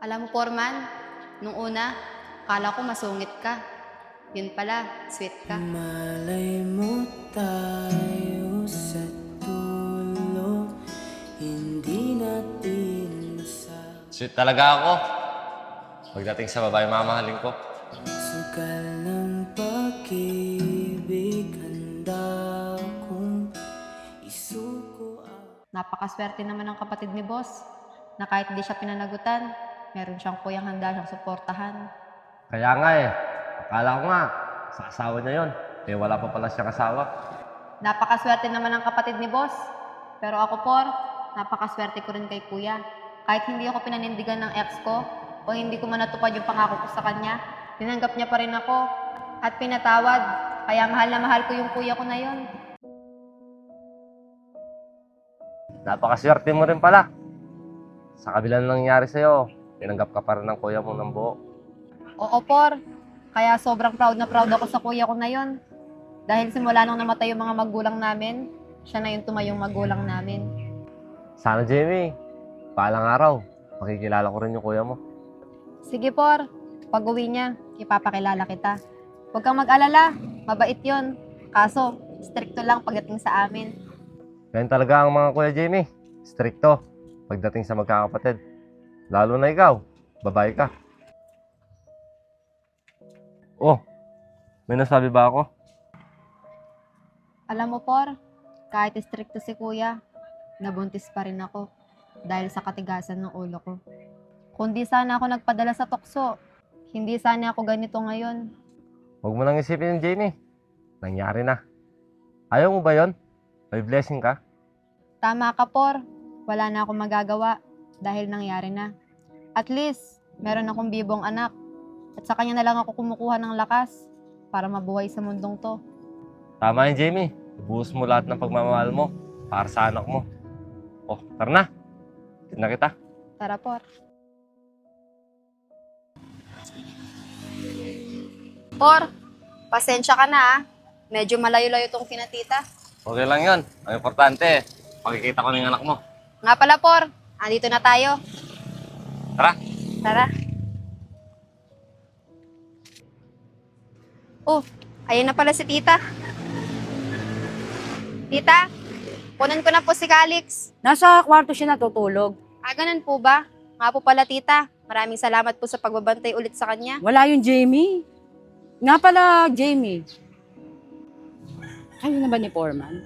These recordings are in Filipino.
Alam mo, Foreman, nung una, akala ko masungit ka. Yun pala, sweet ka. Malay mo tayo sa dulo, hindi natin Sweet talaga ako. Pagdating sa babae mamahalin ko. sugal ng pag-ibig, handa kong isuko Napakaswerte naman ng kapatid ni boss na kahit di siya pinanagutan, meron siyang kuyang handa siyang suportahan. Kaya nga eh. Akala ko nga, sa asawa niya yon. Eh wala pa pala siyang asawa. Napakaswerte naman ng kapatid ni boss. Pero ako, Por, napakaswerte ko rin kay kuya. Kahit hindi ako pinanindigan ng ex ko o hindi ko man natupad yung pangako ko sa kanya, tinanggap niya pa rin ako at pinatawad. Kaya mahal na mahal ko yung kuya ko na yon. Napakaswerte mo rin pala. Sa kabila ng nangyari sa'yo, tinanggap ka pa rin ng kuya mo ng buo. Oo, Por. Kaya sobrang proud na proud ako sa kuya ko na yon. Dahil simula nung namatay yung mga magulang namin, siya na yung tumayong magulang namin. Sana, Jamie, paalang araw, makikilala ko rin yung kuya mo. Sige, Por. Pag uwi niya, ipapakilala kita. Huwag kang mag-alala. Mabait yon. Kaso, stricto lang pagdating sa amin. Ganyan talaga ang mga kuya Jamie. Stricto pagdating sa magkakapatid. Lalo na ikaw, babae ka. Oh, may nasabi ba ako? Alam mo, Por, kahit stricto si kuya, nabuntis pa rin ako dahil sa katigasan ng ulo ko. Kung di sana ako nagpadala sa tukso, hindi sana ako ganito ngayon. Huwag mo nang isipin yung Jamie. Nangyari na. Ayaw mo ba yon? May blessing ka? Tama ka, Por. Wala na akong magagawa dahil nangyari na. At least, meron akong bibong anak. At sa kanya na lang ako kumukuha ng lakas para mabuhay sa mundong to. Tama yun, Jamie. Ibuhos mo lahat ng pagmamahal mo para sa anak mo. Oh, tara na. Tignan na kita. Tara, Por. Por, pasensya ka na ah. Medyo malayo-layo tong kinatita. Okay lang yun. Ang importante, makikita ko ng anak mo. Nga pala, Por, andito na tayo. Tara. Tara. Oh, ayun na pala si tita. Tita, kunin ko na po si Calix. Nasa kwarto siya natutulog. Ganun po ba? Nga po pala, tita. Maraming salamat po sa pagbabantay ulit sa kanya. Wala yung Jamie. Nga pala, Jamie. Kayo na ba ni Foreman?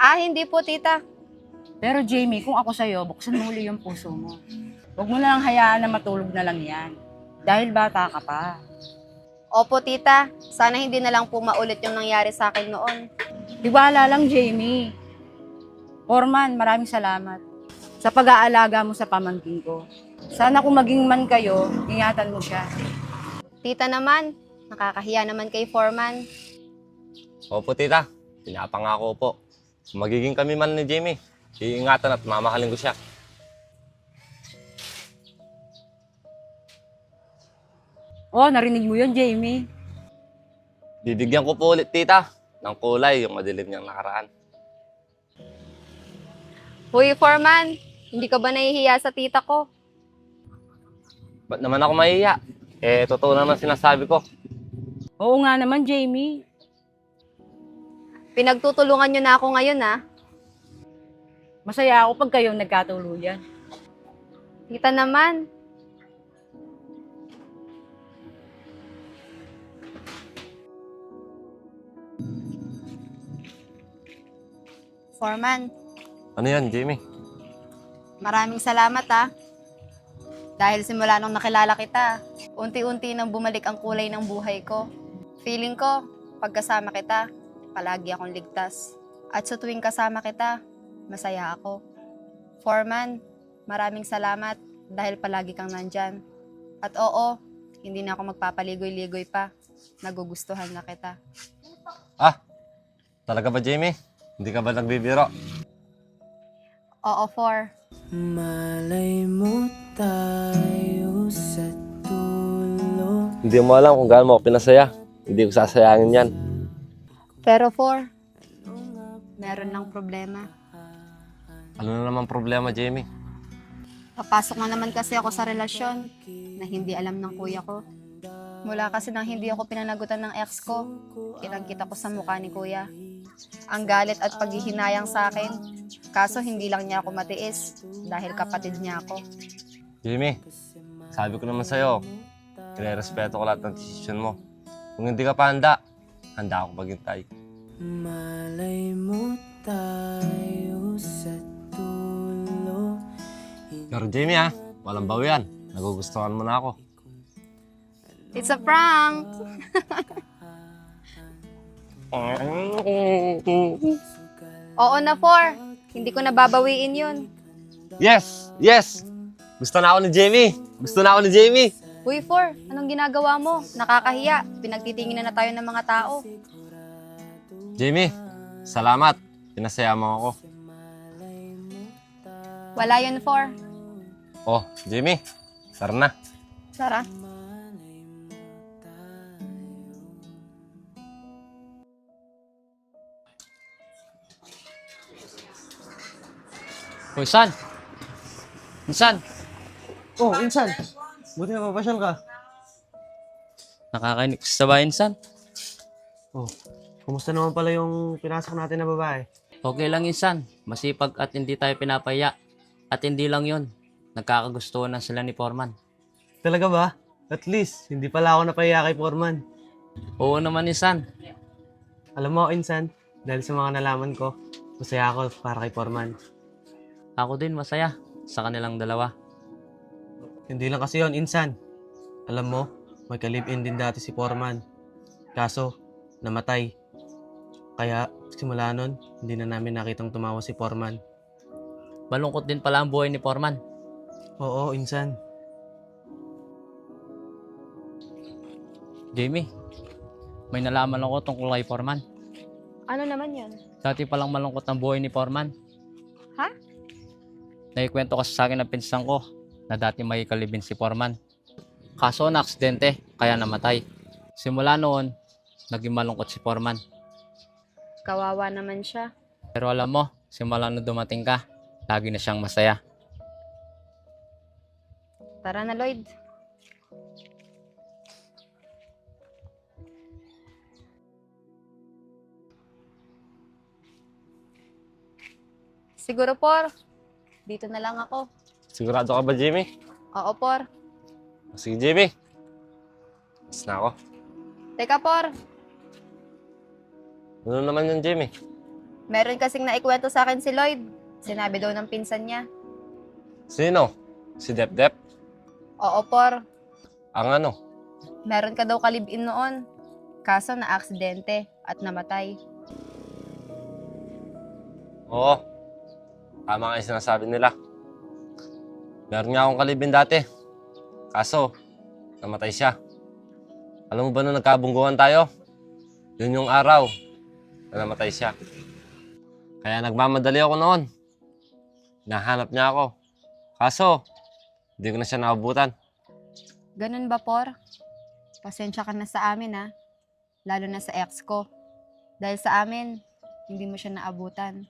Hindi po, tita. Pero Jamie, kung ako sa'yo, buksan mo uli yung puso mo. Huwag mo na lang hayaan na matulog na lang yan. Dahil bata ka pa. Opo, tita. Sana hindi na lang po maulit yung nangyari sa akin noon. Tiwala lang, Jamie. Foreman, maraming salamat sa pag-aalaga mo sa pamangkin ko. Sana kung maging man kayo, ingatan mo siya. Tita naman, nakakahiya naman kay Foreman. Opo, tita. Pinapangako po. Magiging kami man ni Jamie. Iingatan at mamahalin ko siya. Oh, narinig mo yun, Jamie. Bibigyan ko po ulit, tita, ng kulay yung madilim niyang nakaraan. Huy, Foreman, hindi ka ba nahihiya sa tita ko? Ba't naman ako mahiya? Eh, totoo naman sinasabi ko. Oo nga naman, Jamie. Pinagtutulungan niyo na ako ngayon, ah. Masaya ako pag kayong nagkatuluyan. Tita naman. Foreman, Ano yan, Jamie? maraming salamat ah. Dahil simula nung nakilala kita, unti-unti nang bumalik ang kulay ng buhay ko. Feeling ko, pagkasama kita, palagi akong ligtas. At sa tuwing kasama kita, masaya ako. Foreman, maraming salamat dahil palagi kang nandyan. At oo, hindi na ako magpapaligoy-ligoy pa. Nagugustuhan na kita. Talaga ba, Jamie? Hindi ka ba nagbibiro? Oo, For. malay mo tayo sa dulo. Hindi mo alam kung gaano mo ako pinasaya. Hindi ko sasayangin yan. Pero For, meron lang problema. Ano na naman problema, Jamie? Papasok na naman kasi ako sa relasyon na hindi alam ng kuya ko. Mula kasi nang hindi ako pinanagutan ng ex ko, kitang-kita ko sa mukha ni kuya. Ang galit at paghihinayang sa akin, kaso hindi lang niya ako matiis dahil kapatid niya ako. Jamie, sabi ko naman sa'yo, respeto ko lahat ng desisyon mo. Kung hindi ka pa handa, handa ako maghintay. Malay mo tayo sa dulo. Pero Jamie walang bawi yan. Nagugustuhan mo na ako. It's a prank! Oo na, 4. Hindi ko nababawiin yun. Yes! Yes! Gusto na ako ni Jamie! Gusto na ako ni Jamie! Uy, 4, anong ginagawa mo? Nakakahiya. Pinagtitinginan na tayo ng mga tao. Jamie, salamat. Pinasaya mo ako. Wala yun, 4. Oh, Jamie, tara na. Tara. O, Insan! Insan! Oh, Insan. Buti na papasyal ka. Nakakainis sa bahay, Insan. Oh, kumusta naman pala yung pinasok natin na babae? Okay lang, Insan. Masipag at hindi tayo pinapaya. At hindi lang yon, nagkakagustuhan na sila ni Foreman. Talaga ba? At least, hindi pala ako napahiya kay Foreman. Oo naman, Insan. Alam mo, Insan, dahil sa mga nalaman ko, masaya ako para kay Foreman. Ako din masaya sa kanilang dalawa. Hindi lang kasi yon, Insan. Alam mo, may ka-live-in din dati si Foreman. Kaso, namatay. Kaya, simula nun, hindi na namin nakitang tumawa si Foreman. Malungkot din pala ang buhay ni Foreman. Oo, Insan. Jamie, may nalaman ako tungkol kay Foreman. Ano naman yun? Dati palang malungkot ang buhay ni Foreman. Ha? Naikwento kasi sa akin ng pinsan ko na dati may kalibin si Foreman. Kaso na aksidente, kaya namatay. Simula noon, naging malungkot si Foreman. Kawawa naman siya. Pero alam mo, simula nung dumating ka, lagi na siyang masaya. Tara na, Lloyd. Siguro, Por. Dito na lang ako. Sigurado ka ba, Jamie? Oo, Por. Sige, Jamie. Mas na ako. Teka, Por. Ano naman yun, Jamie? Meron kasing naikwento sa akin si Lloyd. Sinabi daw ng pinsan niya. Sino? Si Dep-Dep? Oo, Por. Ang ano? Meron ka daw kalibin noon. Kaso na-aksidente at namatay. Oo. Tama nga yung sinasabi nila. Meron nga akong kalibin dati. Kaso, namatay siya. Alam mo ba nung nagkabungguhan tayo? Yun yung araw na namatay siya. Kaya nagmamadali ako noon. Nahanap niya ako. Kaso, hindi ko na siya naabutan. Ganun ba, Por? Pasensya ka na sa amin, ha? Lalo na sa ex ko. Dahil sa amin, hindi mo siya naabutan.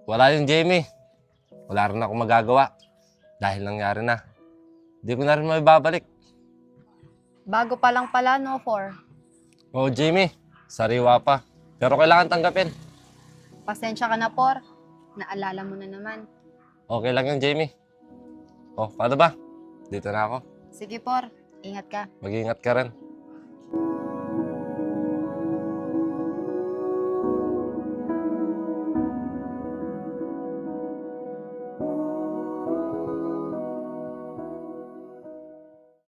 Wala yung Jamie. Wala rin ako magagawa. Dahil nangyari na. Hindi ko na rin maibabalik. Bago pa lang pala, no, Por? Oo, Jamie. Sariwa pa. Pero kailangan tanggapin. Pasensya ka na, Por. Naalala mo na naman. Okay lang yun, Jamie. Oh, paano ba? Dito na ako. Sige, Por. Ingat ka. Mag-iingat ka rin.